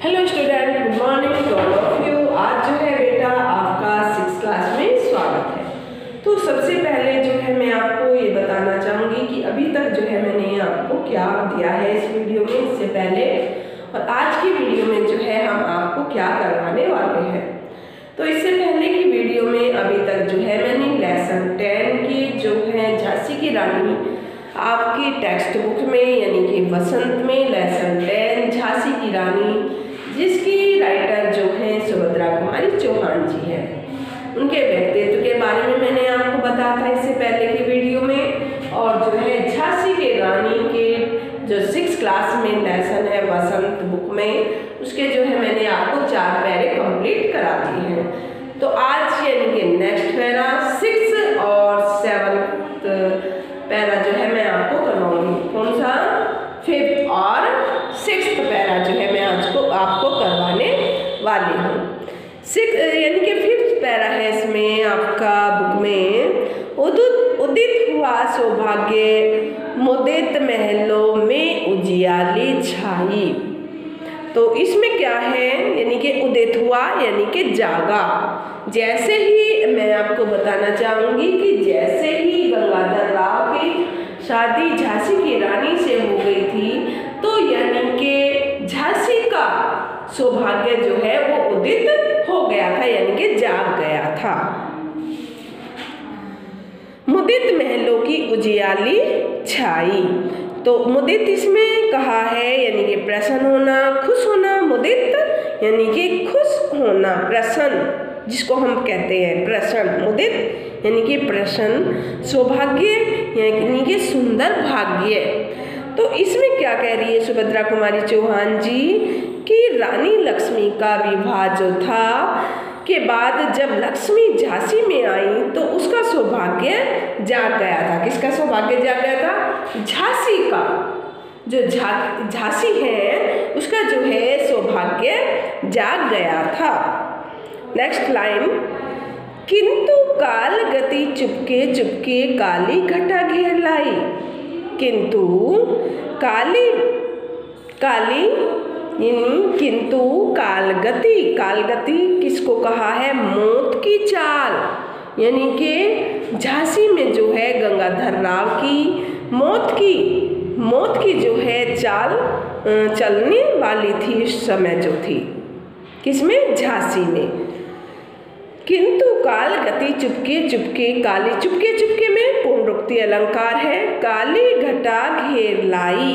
Hello student, good morning to all of you. आज जो है बेटा आपका 6th क्लास में स्वागत है। तो सबसे पहले जो है मैं आपको ये बताना चाहूँगी कि अभी तक जो है मैंने आपको क्या दिया है इस वीडियो में इससे पहले, और आज की वीडियो में जो है हम आपको क्या करवाने वाले हैं। तो इससे पहले की वीडियो में अभी तक जो है मैंने लेसन 10 की जो है झांसी की रानी आपकी टेक्स्ट बुक में यानी कि वसंत में लेसन 10 झांसी की रानी, जिसकी राइटर जो है सुभद्रा कुमारी चौहान जी है, उनके व्यक्तित्व के बारे में मैंने आपको बताया था इससे पहले की वीडियो में। और जो है झांसी की रानी के जो 6th क्लास में लेसन है वसंत बुक में, उसके जो है मैंने आपको 4 पैरे कंप्लीट करा दिए हैं। तो आज यानी कि नेक्स्ट पैरा 6 और 7th पैरा जो है मैं आपको करवाऊंगी। कौन सा? 5th और 6th पैरा जो है मैं आज को आपको करवाने वाली हूँ। 6 यानी कि 5th पैरा है इसमें आपका बुक में। उदित हुआ सौभाग्य मुदित महलों में उजियाली छाई। तो इसमें क्या है, यानी कि उदित हुआ यानी कि जागा। जैसे ही मैं आपको बताना चाहूँगी कि जैसे ही गंगाधर राव की शादी झांसी की रानी से हो गई थी, तो यानी कि झांसी का सौभाग्य जो है वो उदित हो गया था, यानी कि जाग गया था। मुदित महलों की उजियाली छाई। तो मुदित इसमें कहा है यानी कि प्रसन्न होना, खुश होना। मुदित यानी कि खुश होना, प्रसन्न जिसको हम कहते हैं प्रसन्न। मुदित यानी कि प्रसन्न। सौभाग्य यानी कि सुंदर भाग्य। तो इसमें क्या कह रही है सुभद्रा कुमारी चौहान जी कि रानी लक्ष्मी का विवाह जो था के बाद जब लक्ष्मी झांसी में आई तो उसका सौभाग्य जाग गया था। किसका सौभाग्य जाग गया था? झांसी का। जो झांसी है उसका जो है सौभाग्य जाग गया था। नेक्स्ट लाइन, किंतु काल गति चुपके चुपके काली घटा घेर लाई। किंतु काली किंतु कालगति किसको कहा है? मौत की चाल, यानी कि झांसी में जो है गंगाधर राव की मौत की जो है चाल चलने वाली थी उस समय जो थी। किसमें? झांसी में। किंतु काल गति चुपके चुपके काली, चुपके चुपके में पुनरुक्ति अलंकार है। काली घटा घेर लाई,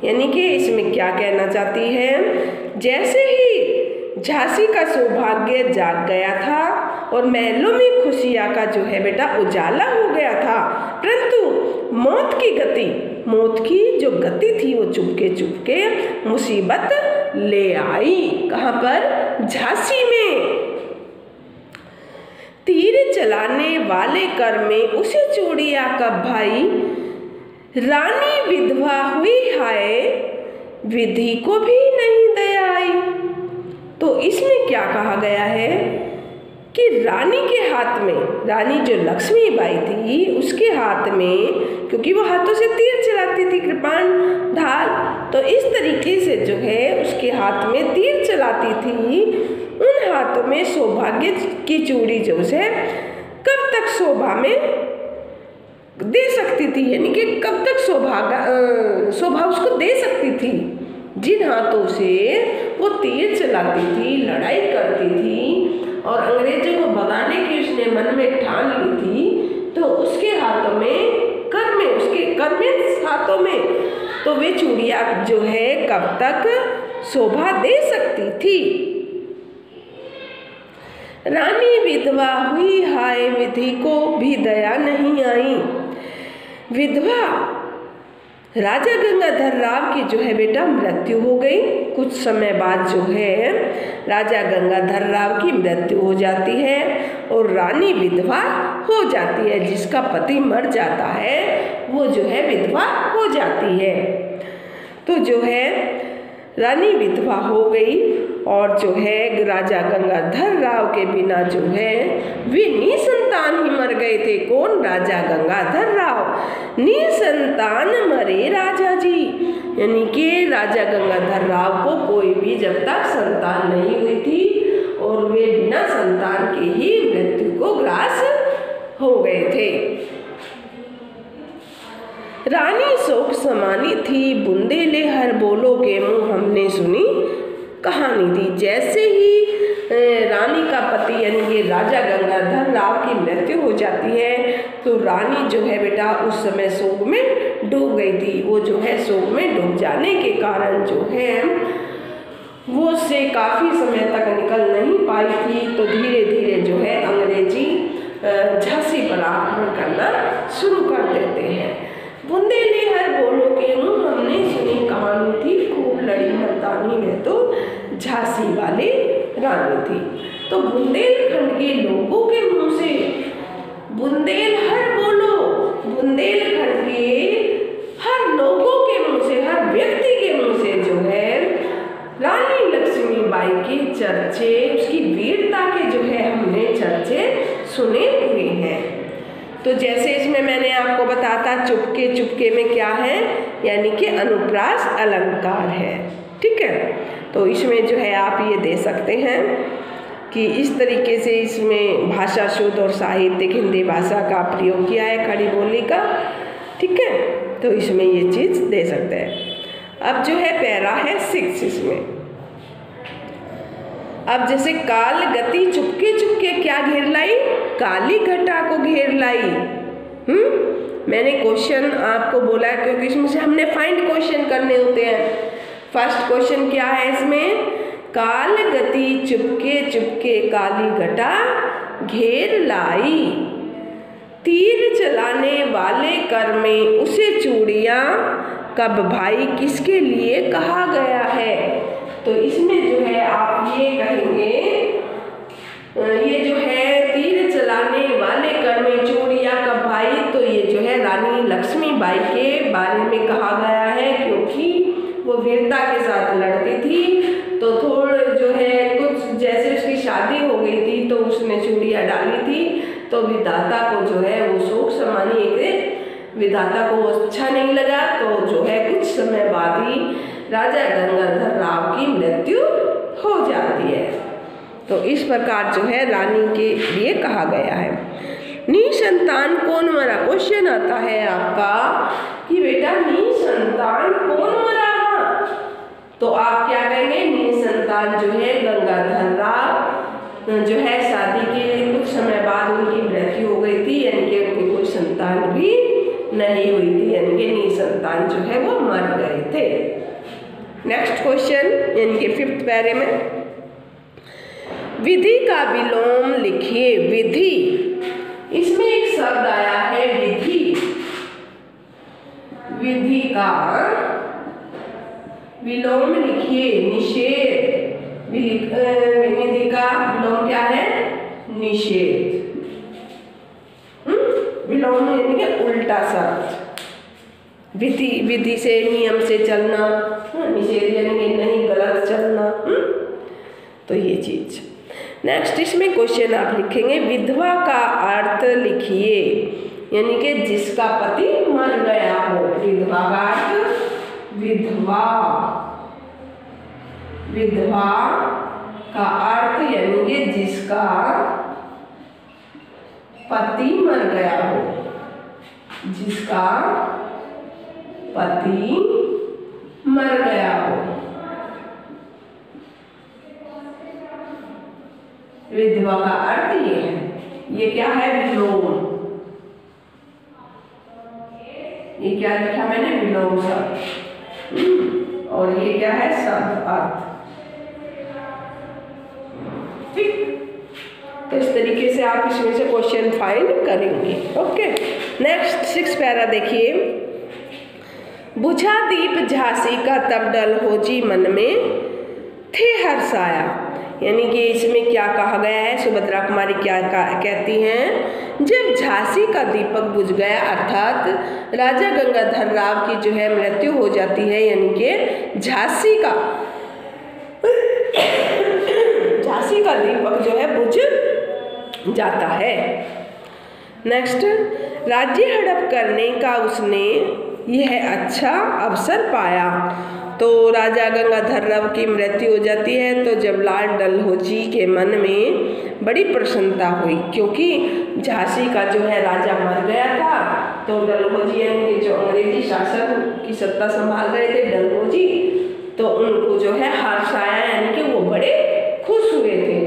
यानी कि इसमें क्या कहना चाहती है? जैसे ही झांसी का सौभाग्य जाग गया था और महलों में खुशियाँ का जो है बेटा उजाला हो गया था, परंतु मौत की जो गति थी वो चुपके चुपके मुसीबत ले आई। कहाँ पर? झांसी में। तीर चलाने वाले कर में उसे चूड़िया कब भाई, रानी विधवा हुई हाय विधि को भी नहीं दया आई। तो इसमें क्या कहा गया है कि रानी के हाथ में, रानी जो लक्ष्मी बाई थी उसके हाथ में, क्योंकि वो हाथों से तीर चलाती थी कृपाण ढाल, तो इस तरीके से जो है उसके हाथ में तीर चलाती थी। उन हाथों में सौभाग्य की चूड़ी जो है कब तक शोभा में दे सकती थी, यानी कि कब तक शोभा उसको दे सकती थी। जिन हाथों से वो तीर चलाती थी, लड़ाई करती थी और अंग्रेजों को भगाने की उसने मन में ठान ली थी, तो उसके हाथों में उसके कर में हाथों में तो वे चूड़ियाँ जो है कब तक शोभा दे सकती थी। रानी विधवा हुई हाय विधि को भी दया नहीं आई। विधवा राजा गंगाधर राव की जो है बेटा मृत्यु हो गई। कुछ समय बाद जो है राजा गंगाधर राव की मृत्यु हो जाती है और रानी विधवा हो जाती है। जिसका पति मर जाता है वो जो है विधवा हो जाती है। तो जो है रानी विधवा हो गई और जो है राजा गंगाधर राव के बिना जो है वे निसंतान ही मर गए थे। कौन? राजा गंगाधर राव। निसंतान मरे राजा जी, यानी कि राजा गंगाधर राव को कोई भी जब तक संतान नहीं हुई थी और वे बिना संतान के ही मृत्यु को ग्रास हो गए थे। रानी शोक समानी थी, बुंदेले हर बोलो के मुँह हमने सुनी कहानी थी। जैसे ही रानी का पति यानी कि राजा गंगाधर राव की मृत्यु हो जाती है तो रानी जो है बेटा उस समय शोक में डूब गई थी। वो जो है शोक में डूब जाने के कारण जो है वो उससे काफ़ी समय तक निकल नहीं पाई थी। तो धीरे धीरे जो है अंग्रेजी झांसी पर आक्रमण करना शुरू कर देते हैं। बुंदेली हर बोलो के मुँह हमने सुनी कहानी थी, खूब लड़ी मर्दानी में तो झांसी वाली रानी थी। तो बुंदेलखंड के लोगों के मुँह से बुंदेल हर बोलो, बुंदेलखंड के हर लोगों के मुँह से, हर व्यक्ति के मुँह से जो है रानी लक्ष्मीबाई के चर्चे, उसकी वीरता के जो है हमने चर्चे सुने हुए हैं। तो जैसे इसमें मैंने आपको बताता चुपके चुपके में क्या है, यानी कि अनुप्रास अलंकार है। ठीक है, तो इसमें जो है आप ये दे सकते हैं कि इस तरीके से इसमें भाषा शोध और साहित्यिक हिंदी भाषा का प्रयोग किया है, खड़ी बोली का। ठीक है, तो इसमें ये चीज़ दे सकते हैं। अब जो है पैरा है 6 इसमें। अब जैसे काल गति चुपके चुपके क्या घेर लाई, काली घटा को घेर लाई। मैंने क्वेश्चन आपको बोला है क्योंकि इसमें से हमने फाइंड क्वेश्चन करने होते हैं। फर्स्ट क्वेश्चन क्या है इसमें, काल गति चुपके चुपके काली घटा घेर लाई, तीर चलाने वाले कर में उसे चूड़ियाँ कब भाई किसके लिए कहा गया है। तो इसमें जो है आप ये कहेंगे, ये जो है तीर चलाने वाले कर में चूड़ियाँ कब भाई, तो ये जो है रानी लक्ष्मीबाई के बारे में कहा गया है क्योंकि वो वीरता के साथ लड़ती थी। तो थोड़े जो है कुछ जैसे उसकी शादी हो गई थी तो उसने चूड़ियाँ डाली थी, तो विधाता को जो है वो शोक समानी एक विधाता को अच्छा नहीं लगा। तो जो है कुछ समय बाद ही राजा गंगाधर राव की मृत्यु हो जाती है। तो इस प्रकार जो है रानी के लिए कहा गया है। निसंतान कौन मरा, क्वेश्चन आता है आपका कि बेटा निसंतान कौन मरा। तो आप क्या कहेंगे, निसंतान जो है गंगाधर राव जो है शादी के कुछ समय बाद उनकी मृत्यु हो गई थी, यानी कि उनकी कोई संतान भी नहीं हुई थी, यानी कि निसंतान जो है वो मर गए थे। नेक्स्ट क्वेश्चन यानी कि 5th पैरे में विधि का विलोम लिखिए। विधि, इसमें एक शब्द आया है विधि, विधि का विलोम लिखिए। निषेध, विधि का विलोम क्या है, निषेध। विलोम यानी कि उल्टा शब्द। विधि, विधि से नियम से चलना, निषेध यानी कि नहीं गलत चलना। तो ये चीज। नेक्स्ट इसमें क्वेश्चन आप लिखेंगे विधवा का अर्थ लिखिए, यानी कि जिसका पति मर गया हो। विधवा का अर्थ, विधवा, विधवा का अर्थ यानी कि जिसका पति मर गया हो, जिसका पति मर गया हो। विधवा का अर्थ ये है। ये क्या है, विलोम। ये क्या लिखा मैंने, विलोम शब्द। और ये क्या है, शब्द अर्थ। ठीक, तो इस तरीके से आप इसमें से क्वेश्चन फाइंड करेंगे। ओके, नेक्स्ट 6 पैरा देखिए। बुझा दीप झांसी का तब डल हो जी मन में थे हर्षाया, यानी कि इसमें क्या कहा गया है, सुभद्रा कुमारी क्या कहती हैं, जब झांसी का दीपक बुझ गया अर्थात राजा गंगाधर राव की जो है मृत्यु हो जाती है, यानी कि झांसी का का दीपक जो है बुझ जाता है। नेक्स्ट, राज्य हड़प करने का उसने यह अच्छा अवसर पाया। तो राजा गंगाधरराव की मृत्यु हो जाती है तो जब लाल डलहौजी के मन में बड़ी प्रसन्नता हुई, क्योंकि झांसी का जो है राजा मर गया था, तो डलहौजी यानी जो अंग्रेजी शासन की सत्ता संभाल रहे थे डलहौजी, तो उनको जो है हर्ष आया, यानी कि वो बड़े खुश हुए थे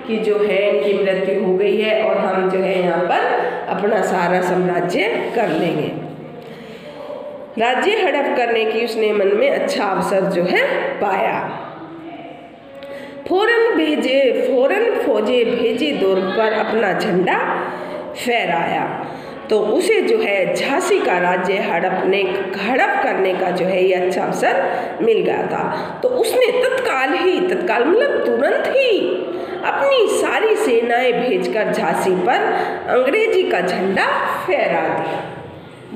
कि जो है इनकी मृत्यु हो गई है और हम जो है यहाँ पर अपना सारा साम्राज्य कर लेंगे। राज्य हड़प करने की उसने मन में अच्छा अवसर जो है पाया। फौरन फौजे भेजे दुर्ग पर अपना झंडा फहराया। तो उसे जो है झांसी का राज्य हड़प करने का जो है ये अच्छा अवसर मिल गया था। तो उसने तत्काल मतलब तुरंत ही अपनी सारी सेनाएं भेजकर झांसी पर अंग्रेजी का झंडा फहरा दिया।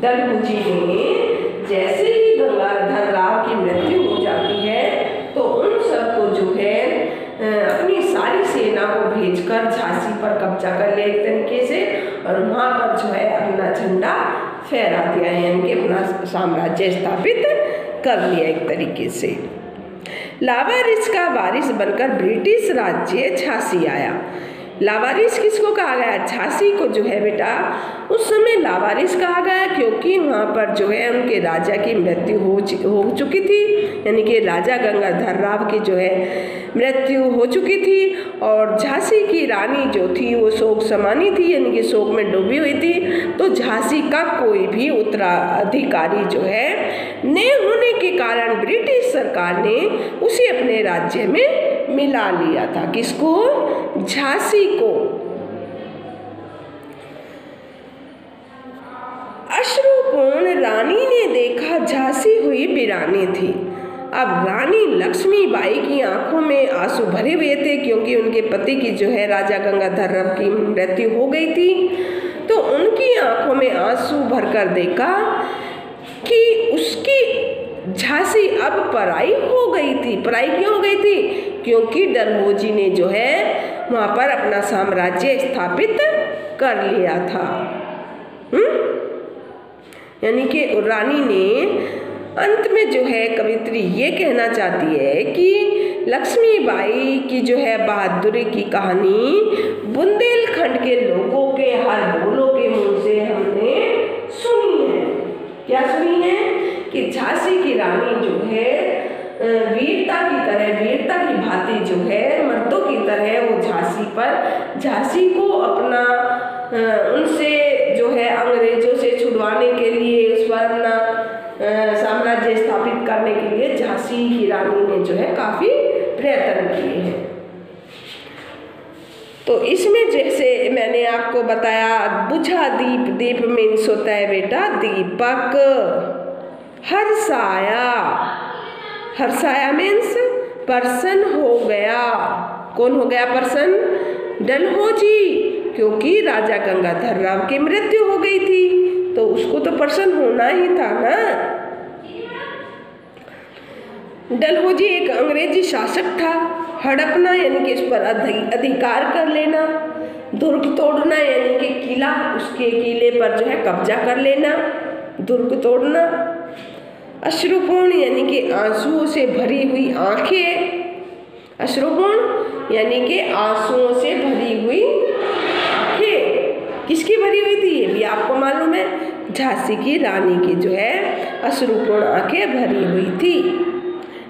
डलहौजी ने जैसे ही गंगाधरराव की मृत्यु हो जाती है तो उन सबको जो है अपनी सारी सेना को भेजकर झांसी पर कब्जा कर लिया एक तरीके से, और वहाँ पर जो है अपना झंडा फहरा दिया, यानी कि अपना साम्राज्य स्थापित कर लिया एक तरीके से। लावारिस का वारिस बनकर ब्रिटिश राज्य झांसी आया। लावारिस किसको कहा गया? झांसी को जो है बेटा उस समय लावारिस कहा गया, क्योंकि वहाँ पर जो है उनके राजा की मृत्यु हो चुकी थी, यानी कि राजा गंगाधरराव की जो है मृत्यु हो चुकी थी, और झांसी की रानी जो थी वो शोक समानी थी, यानी कि शोक में डूबी हुई थी। तो झांसी का कोई भी उत्तराधिकारी जो है न होने के कारण ब्रिटिश सरकार ने उसे अपने राज्य में मिला लिया था। किसको? झांसी को। अश्रुपूर्ण रानी ने देखा झांसी हुई वीरानी थी। अब रानी लक्ष्मीबाई की आंखों में आंसू भरे हुए थे, क्योंकि उनके पति की जो है राजा गंगाधरराव की मृत्यु हो गई थी। तो उनकी आंखों में आंसू भरकर देखा कि उसकी झांसी अब पराई हो गई थी। पराई क्यों हो गई थी? क्योंकि डलहौजी ने जो है वहाँ पर अपना साम्राज्य स्थापित कर लिया था। यानी कि रानी ने अंत में जो है कवित्री ये कहना चाहती है कि लक्ष्मीबाई की जो है बहादुरी की कहानी बुंदेलखंड के लोगों के हर बोलों के मुंह से हमने सुनी है। क्या सुनी है? कि झांसी की रानी जो है वीरता की भांति जो है मर्दों की तरह वो झांसी को अपना उनसे जो है अंग्रेजों से छुड़वाने के लिए, उस पर अपना साम्राज्य स्थापित करने के लिए झांसी की रानी ने जो है काफी प्रयत्न किए हैं। तो इसमें जैसे मैंने आपको बताया बुझा दीप मीन्स होता है बेटा दीपक। हर्षाया मीन्स पर्सन हो गया। कौन हो गया पर्सन? डलहौजी, क्योंकि राजा गंगाधरराव की मृत्यु हो गई थी तो उसको तो पर्सन होना ही था ना। डलहौजी एक अंग्रेजी शासक था। हड़पना यानी कि इस पर अधिकार कर लेना, दुर्ग तोड़ना यानी कि किला, उसके किले पर जो है कब्जा कर लेना, दुर्ग तोड़ना। अश्रुपूर्ण यानी कि आंसुओं से भरी हुई आंखें। अश्रुपूर्ण यानी कि आंसुओं से भरी हुई आंखें। किसकी भरी हुई थी ये भी आपको मालूम है, झांसी की रानी की जो है अश्रुपूर्ण आंखें भरी हुई थी।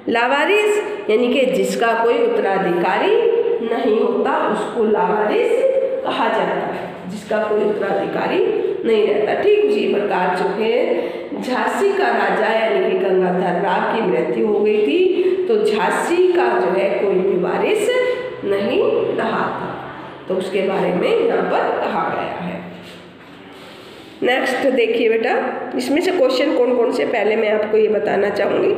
लावारिस यानी कि जिसका कोई उत्तराधिकारी नहीं होता उसको लावारिस कहा जाता है, जिसका कोई उत्तराधिकारी नहीं रहता। ठीक उसी प्रकार जो है झांसी का राजा यानी कि गंगाधरराव की मृत्यु हो गई थी तो झांसी का जो है कोई भी वारिस नहीं रहा था, तो उसके बारे में यहाँ पर कहा गया है। नेक्स्ट देखिए बेटा, इसमें से क्वेश्चन कौन कौन से पहले मैं आपको ये बताना चाहूँगी।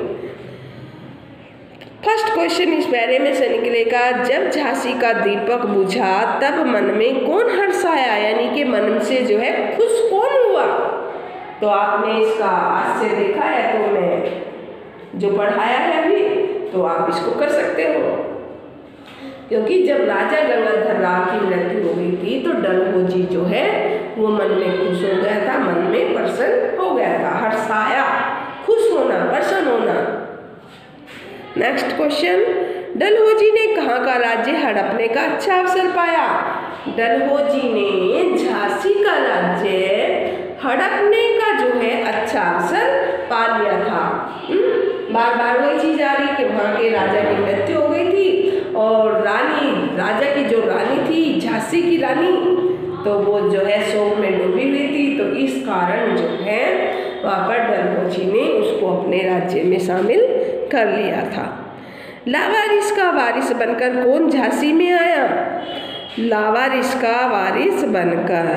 फर्स्ट क्वेश्चन इस पैरे में से निकलेगा, जब झांसी का दीपक बुझा तब मन में कौन हर्ष आया, यानी कि मन से जो है खुश कौन हुआ। तो आपने इसका आज से देखा है तो मैं जो पढ़ाया है अभी तो आप इसको कर सकते हो। क्योंकि जब राजा गंगाधर राव की मृत्यु हो गई थी तो डलहौजी जो है वो मन में खुश हो गया था, मन में प्रसन्न हो गया था। हर्षाया, खुश होना, प्रसन्न होना। नेक्स्ट क्वेश्चन, डलहौजी ने कहाँ का राज्य हड़पने का अच्छा अवसर पाया? डलहौजी ने झांसी का राज्य हड़पने का जो है अच्छा अवसर पा लिया था। बार बार वही चीज आ रही कि वहाँ के राजा की मृत्यु हो गई थी और रानी, राजा की जो रानी थी झांसी की रानी, तो वो जो है शोक में डूबी हुई थी। तो इस कारण जो है वहाँ पर डलहौजी ने उसको अपने राज्य में शामिल कर लिया था। लावारिस का वारिस बनकर कौन झांसी में आया? लावारिस का वारिस बनकर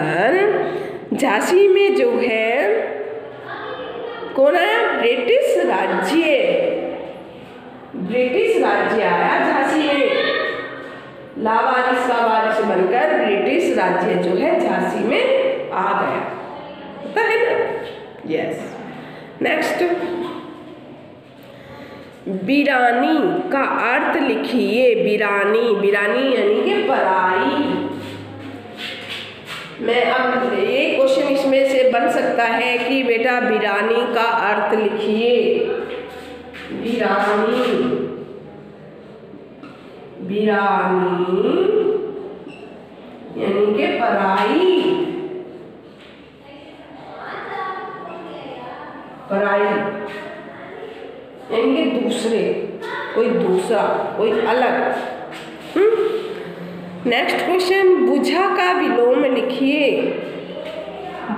झांसी में जो है कौन आया? ब्रिटिश राज्य, ब्रिटिश राज्य आया झांसी में। लावारिस का वारिस बनकर ब्रिटिश राज्य जो है झांसी में आ गया, पता है ना? यस। नेक्स्ट, वीरानी का अर्थ लिखिए। वीरानी, वीरानी यानी कि पराई। मैं अब ये क्वेश्चन इसमें से बन सकता है कि बेटा वीरानी का अर्थ लिखिए। वीरानी, वीरानी यानी कि पराई, पराई यानी कि दूसरे, कोई दूसरा, कोई अलग। नेक्स्ट क्वेश्चन, बुझा का विलोम लिखिए।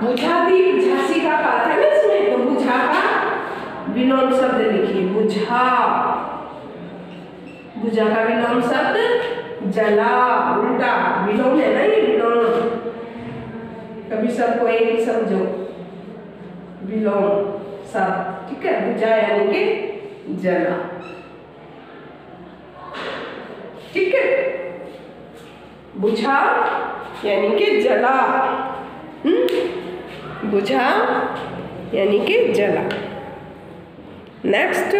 बुझा भी झांसी का अर्थ है ना इसमें, तो बुझा का विलोम शब्द लिखिए। बुझा, बुझा का विलोम शब्द जला, उल्टा विलोम है ना ये, विलोम। कभी सबको एक ही समझो, विलोम शब्द, ठीक है। बुझा यानी कि जला, ठीक है। बुझा यानी कि जला, बुझा यानी कि जला। नेक्स्ट,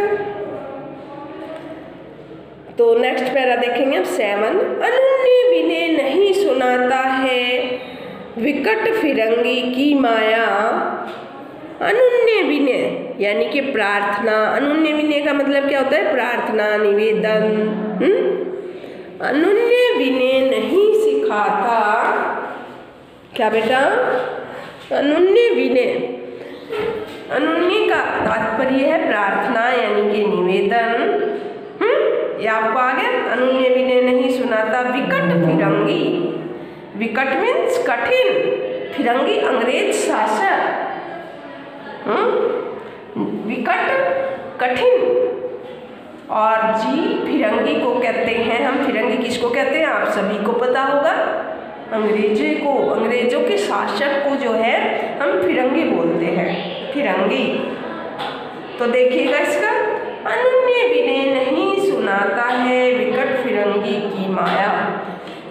तो नेक्स्ट पैरा देखेंगे अब 7। अनन्य विनय नहीं सुनाता है विकट फिरंगी की माया। अनन्य विनय यानी कि प्रार्थना। अनन्य विनय का मतलब क्या होता है? प्रार्थना, निवेदन। अनन्य विनय नहीं सिखाता, क्या बेटा? अनन्य विनय, अनन्य का तात्पर्य है प्रार्थना यानी कि निवेदन। ये आपको आ गया? अनन्य विनय नहीं सुनाता विकट फिरंगी। विकट मीन्स कठिन, फिरंगी अंग्रेज शासक। विकट कठिन, और जी फिरंगी को कहते हैं हम। फिरंगी किसको कहते हैं आप सभी को पता होगा, अंग्रेजों को, अंग्रेजों के शासक को जो है हम फिरंगी बोलते हैं, फिरंगी। तो देखिएगा इसका, अनन्य विनय नहीं सुनाता है विकट फिरंगी की माया।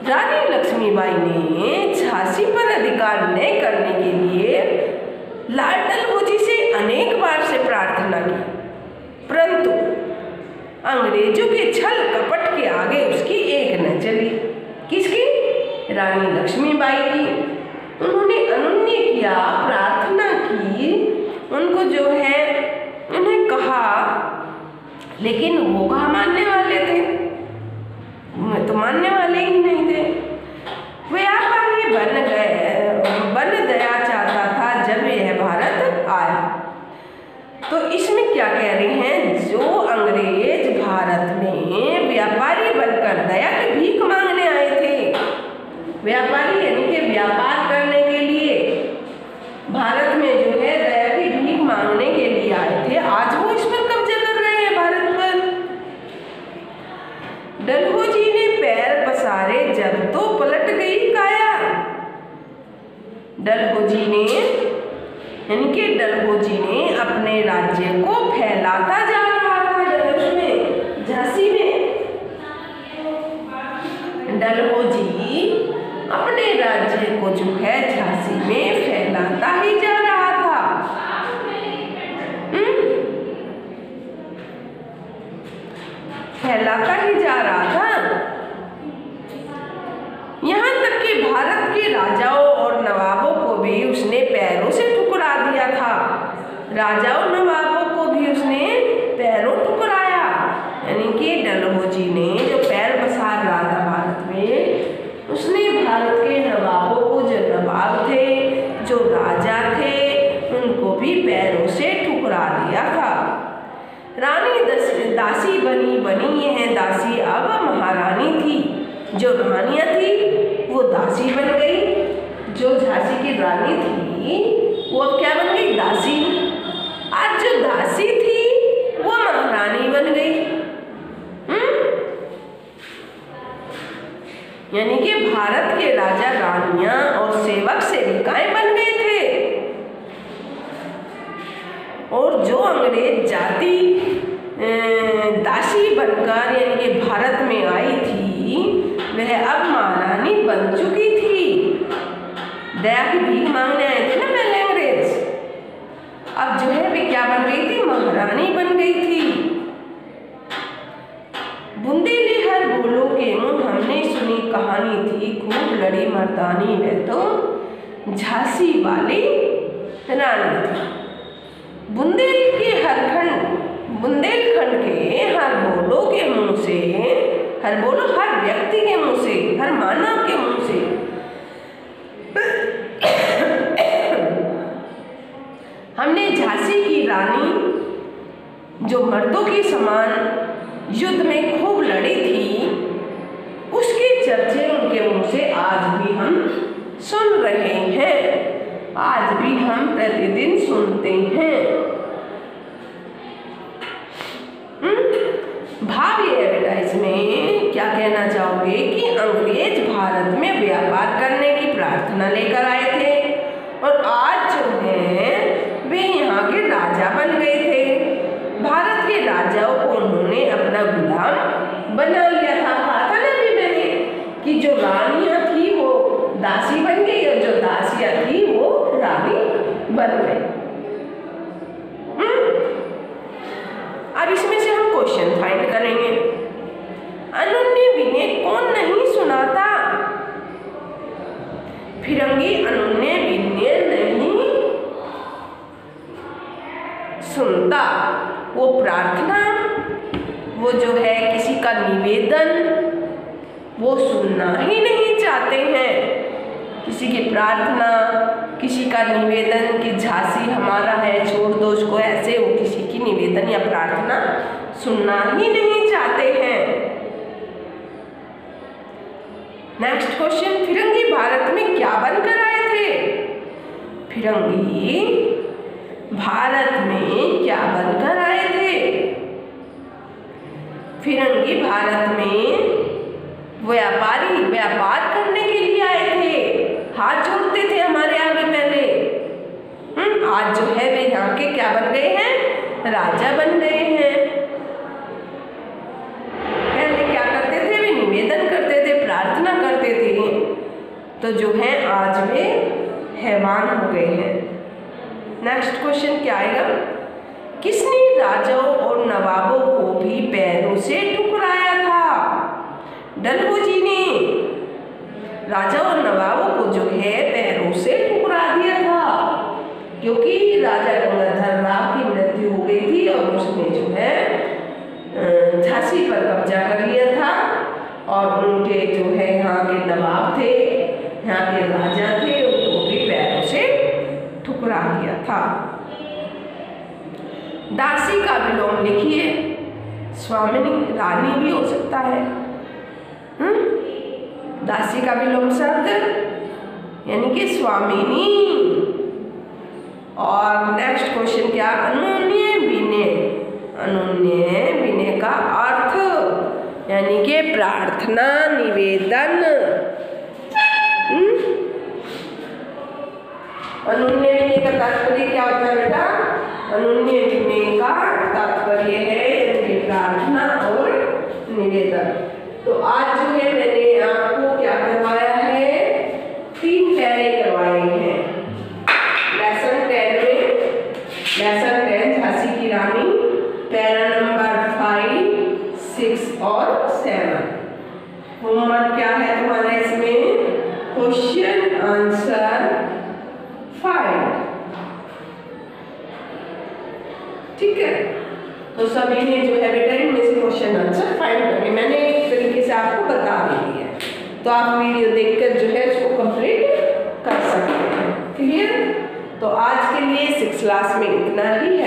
रानी लक्ष्मीबाई ने झांसी पर अधिकार न करने के लिए लाल डलहौजी से अनेक बार से प्रार्थना की, परंतु अंग्रेजों के छल कपट के आगे उसकी एक न चली। किसकी? रानी लक्ष्मीबाई की। उन्होंने अनन्य किया, प्रार्थना की, उनको जो है उन्हें कहा, लेकिन वो कहाँ मानने वाले थे? तो मानने वाले ही नहीं थे। व्यापारी बन दया चाहता था जब यह भारत आया। तो इसमें क्या कह रहे हैं? जो अंग्रेज भारत में व्यापारी बनकर दया की भीख मांगने आए थे, व्यापारी यानी कि व्यापार करने के लिए भारत में जो है दया की भीख मांगने के लिए आए थे, आज वो इस पर कब्जा कर रहे हैं भारत पर। डलहौजी ने पैर पसारे जब तो पलट गई काया। डलहौजी ने यानी कि डलहौजी ने अपने राज्य को फैलाता जा रहा था उसमें, झांसी में। डलहौजी अपने राज्य को जो है झांसी में फैलाता ही जा रहा था। फैलाता ही जा रहा था। राजाओं नवाबों को भी उसने पैरों ठुकराया, यानी कि डलहौजी ने जो पैर पसार रहा था भारत में, उसने भारत के नवाबों को, जो नवाब थे, जो राजा थे, उनको भी पैरों से ठुकरा दिया था। रानी दासी बनी यह दासी अब महारानी थी। जो रानियां थी वो दासी बन गई, जो झांसी की रानी थी वो अब क्या बन गई? दासी। आज जो दासी थी वो महारानी बन गई। यानी कि भारत के राजा रानियां और सेवक सेविकाएं बन गए थे, और जो अंग्रेज जाति दासी बनकर यानी कि भारत में आई थी, वह अब महारानी बन चुकी थी। दया की भीख मांगने आए थे ना पहले अंग्रेज, अब जो है वे क्या बन गई थी? महारानी बन गई थी। बुंदेली हर बोलो के मुंह हमने सुनी कहानी थी, खूब लड़ी मर्दानी वह तो झांसी वाली रानी थी। बुंदेलखंड के हर बोलो के मुंह से, हर बोलो हर व्यक्ति के मुंह से, हर मानव के मुंह से हमने झांसी की रानी जो मर्दों के समान युद्ध में खूब लड़ी थी, उसके चर्चे उनके मुंह से आज भी हम सुन रहे हैं, आज भी हम प्रतिदिन सुनते हैं। भाव ये है बेटा, इसमें क्या कहना चाहोगे कि अंग्रेज भारत में व्यापार करने की प्रार्थना लेकर आए थे, और आज जो है वे यहाँ के राजा बन गए थे। भारत के राजाओं को उन्होंने अपना गुलाम बना लिया था। कहा था ना अभी मैंने कि जो रानियां थी वो दासी बन गई, और जो दासियां थी वो रानी बन गई। अब इसमें से हम क्वेश्चन फाइंड करेंगे। अनन्य विनय कौन नहीं सुनाता? फिरंगी अनन्य विनय नहीं सुनता। वो प्रार्थना, वो जो है किसी का निवेदन, वो सुनना ही नहीं चाहते हैं। किसी की प्रार्थना, किसी का निवेदन कि झांसी हमारा है, छोड़ दो उसको, ऐसे वो किसी की निवेदन या प्रार्थना सुनना ही नहीं चाहते हैं। नेक्स्ट क्वेश्चन, फिरंगी भारत में क्या बनकर आए थे? फिरंगी भारत में क्या बनकर आए थे? फिरंगी भारत में व्यापार करने के लिए आए थे, हाथ जोड़ते थे हमारे आगे पहले। आज जो है वे यहाँ के क्या बन गए हैं? राजा बन गए हैं। पहले क्या करते थे? वे निवेदन करते थे, प्रार्थना करते थे, तो जो है आज वे हैवान हो गए हैं। नेक्स्ट क्वेश्चन क्या आएगा? किसने राजाओं और नवाबों को भी पैरों से ठुकराया था? डलहौजी ने राजाओं और नवाबों को जो है पैरों से ठुकरा दिया था, क्योंकि राजा गंगाधर राव की मृत्यु हो गई थी और उसने जो है झांसी पर कब्जा कर लिया था, और उनके जो है यहाँ के नवाब थे, यहाँ के राजा थे, उनको भी पैरों से ठुकरा दिया था। दासी का विलोम लिखिए। स्वामिनी रानी भी हो सकता है। दासी का विलोम शब्द यानी कि स्वामिनी। और नेक्स्ट क्वेश्चन क्या? अनन्य विनय। अनन्य विनय का अर्थ यानी कि प्रार्थना, निवेदन। अनन्य विनय का तात्पर्य क्या होता है बेटा? अनन्य विनय का तात्पर्य है प्रार्थना और निवेदन। तो आज जो है मैंने आपको क्या करवाया है? 3 पैरे करवाए हैं। लेसन 10 में, लेसन 10 झांसी की रानी, पैरा नंबर 5, 6 और 7। होमवर्क क्या है तुम्हारा इसमें? Question answer find. ठीक है। तो सभी ने जो है बेटा इनमें से क्वेश्चन आंसर फाइंड करने मैंने एक तरीके से आपको बता दी है, तो आप वीडियो देखकर जो है इसको कंप्लीट कर सकते हैं। क्लियर? तो आज के लिए 6th क्लास में इतना ही।